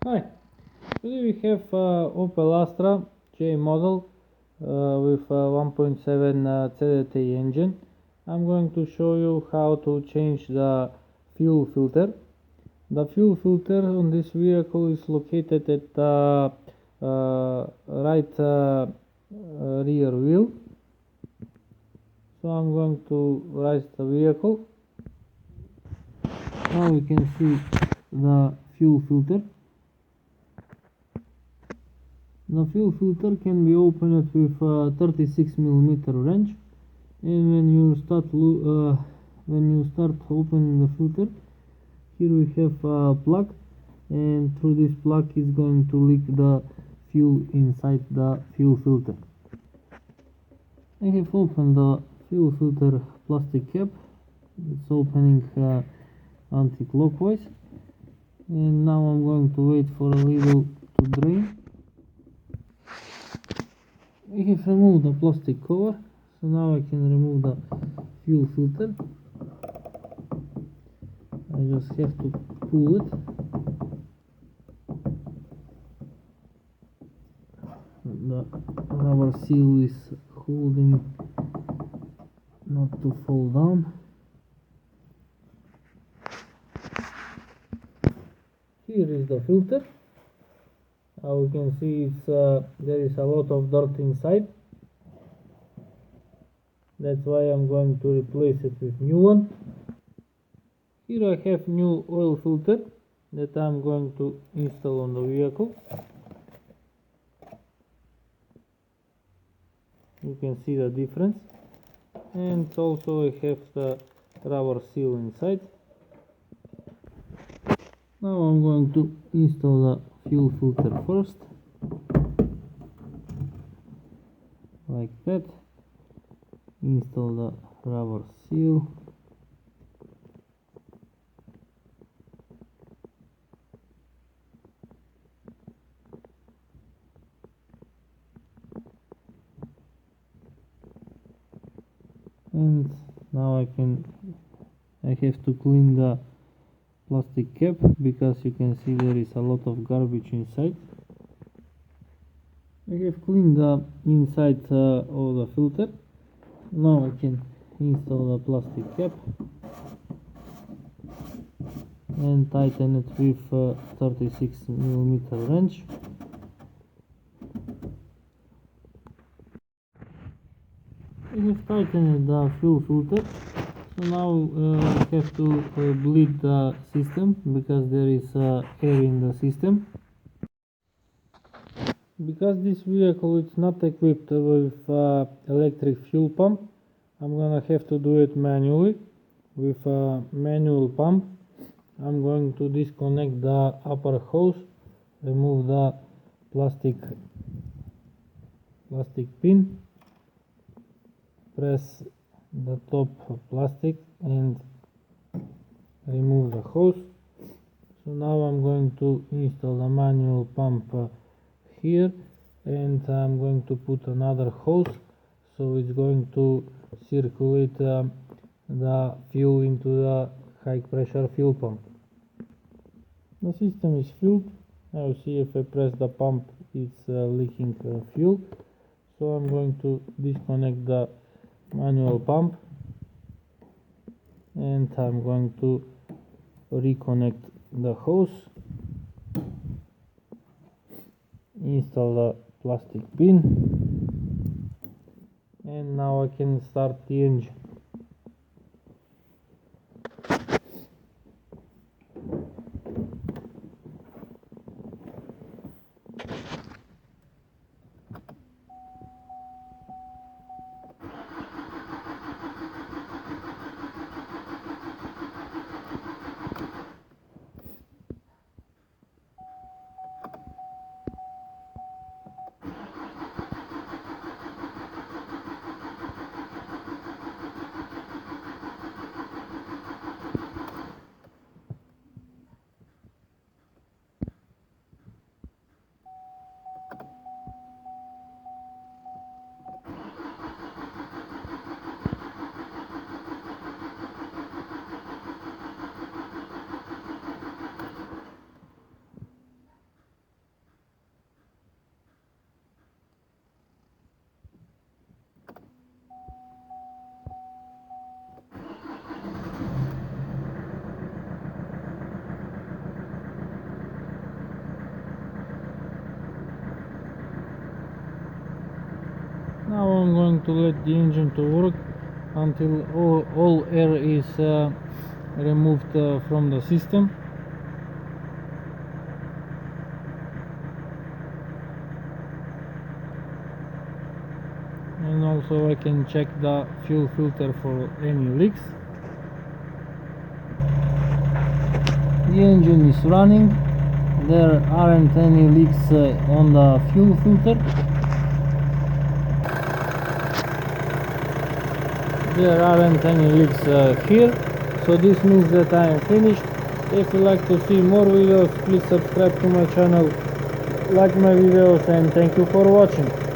Hi, today we have Opel Astra J model with 1.7 CDTI engine. I'm going to show you how to change the fuel filter. The fuel filter on this vehicle is located at the right rear wheel. So I'm going to raise the vehicle. Now you can see the fuel filter. The fuel filter can be opened with a 36mm wrench, and when you start opening the filter, here we have a plug, and through this plug is going to leak the fuel inside the fuel filter. I have opened the fuel filter plastic cap. It's opening anti-clockwise, and now I'm going to wait for a little to drain. I have removed the plastic cover, so now I can remove the fuel filter. I just have to pull it. The rubber seal is holding not to fall down. Here is the filter. How you can see, there is a lot of dirt inside. That's why I'm going to replace it with new one. Here I have new oil filter that I'm going to install on the vehicle. You can see the difference, and also I have the rubber seal inside. Now I'm going to install the fuel filter first, like that. Install the rubber seal. And now I have to clean the plastic cap, because you can see there is a lot of garbage inside. I have cleaned the inside of the filter. Now I can install the plastic cap and tighten it with a 36mm wrench. I have tightened the fuel filter, so now I have to bleed the system, because there is air in the system. Because this vehicle is not equipped with electric fuel pump, I'm gonna have to do it manually. With a manual pump, I'm going to disconnect the upper hose, remove the plastic pin, press the top plastic and remove the hose. So now I'm going to install the manual pump here, and I'm going to put another hose, so it's going to circulate the fuel into the high pressure fuel pump. The system is filled. Now see, if I press the pump, it's leaking fuel. So I'm going to disconnect the manual pump, and I'm going to reconnect the hose, install the plastic pin, and now I can start the engine. I'm going to let the engine to work until all air is removed from the system. And also I can check the fuel filter for any leaks. The engine is running. There aren't any leaks on the fuel filter. There aren't any leaks here, so this means that I am finished. If you like to see more videos, please subscribe to my channel, like my videos, and thank you for watching.